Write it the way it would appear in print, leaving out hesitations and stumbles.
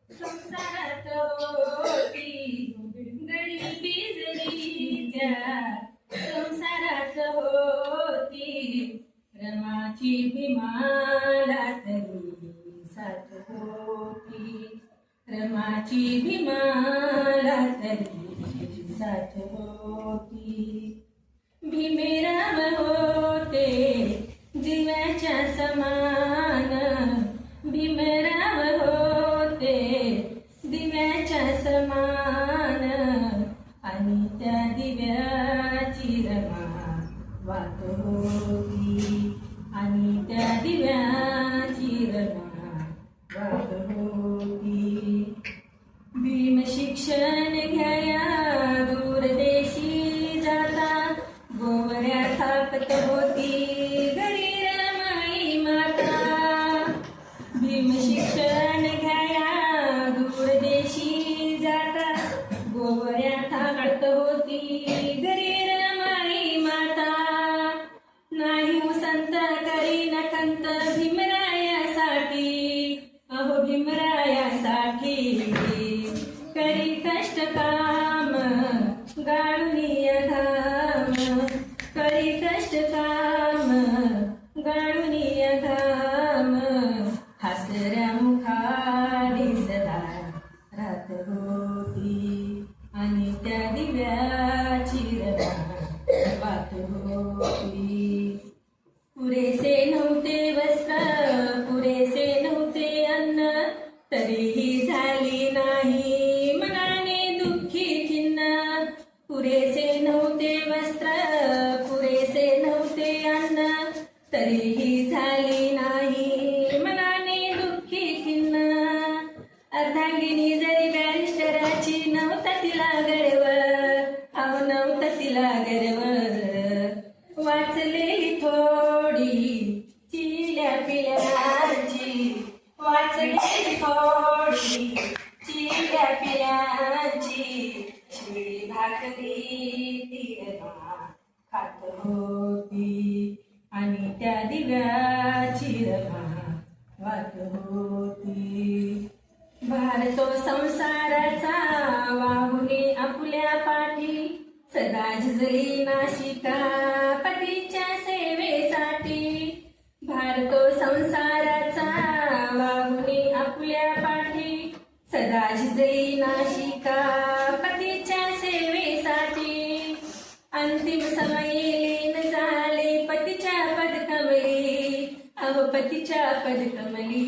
संसारात होती गरिबी जरी त्या संसारात होती रमाची भीमाला तरी साथ होती रमाची भीमाला तरी साथ होती भीमेराव होते जीवाच्या समान भीमराव होते दिव्याच्या समान आणि त्या दिव्याची रमा वात होती आणि त्या दिव्याची रमा वात होती भीम शिक्षण घ्याया दूरदेशी जाता गोवऱ्या थापत होती घरी रमाई माता भीम शिक्षण घ्याया दूरदेशी जाता गोवऱ्या थापत होती घरी रमाई माता नाही संत करी नखंत भीमरायासाठी अहो भीमरायासाठी करी कष्ट काम गाळूनिय घाम करी कष्ट काम गाळूनिय घाम हसऱ्या मुखाडी सदा रात होती आणि त्या दिव्याची रमा वात होती पुरेसे नव्हते वस्त्र पुरेसे नव्हते अन्न तरीही झाली नाही मनाने दुःखी खिन्न पुरेसे नव्हते वस्त्र पुरेसे नव्हते अन्न तरीही झाली नाही मनाने दुःखी खिन्न अर्धांगिनी जरी बॅरिस्टराची नव्हता तिला गर्व अहो नव्हता तिला गर्व वाचलेली थोडी चिल्या पिल्याची वाचलेली थोडी चिल्या पिल्याची शिळी भाकरी तिरमा खात होती आणि त्या दिव्याची रमा वाट होती भारतो संसाराचा वाहुनी आपुल्या पाठी सदा झिजली नाशिका पतीच्या सेवेसाठी भारतो संसाराचा वाहुनी आपुल्या पाठी सदा झिजली नाशिका पतीच्या सेवेसाठी अंतिम समयी लीन झाले पतीच्या पदकमली अहो पतीच्या पदकमली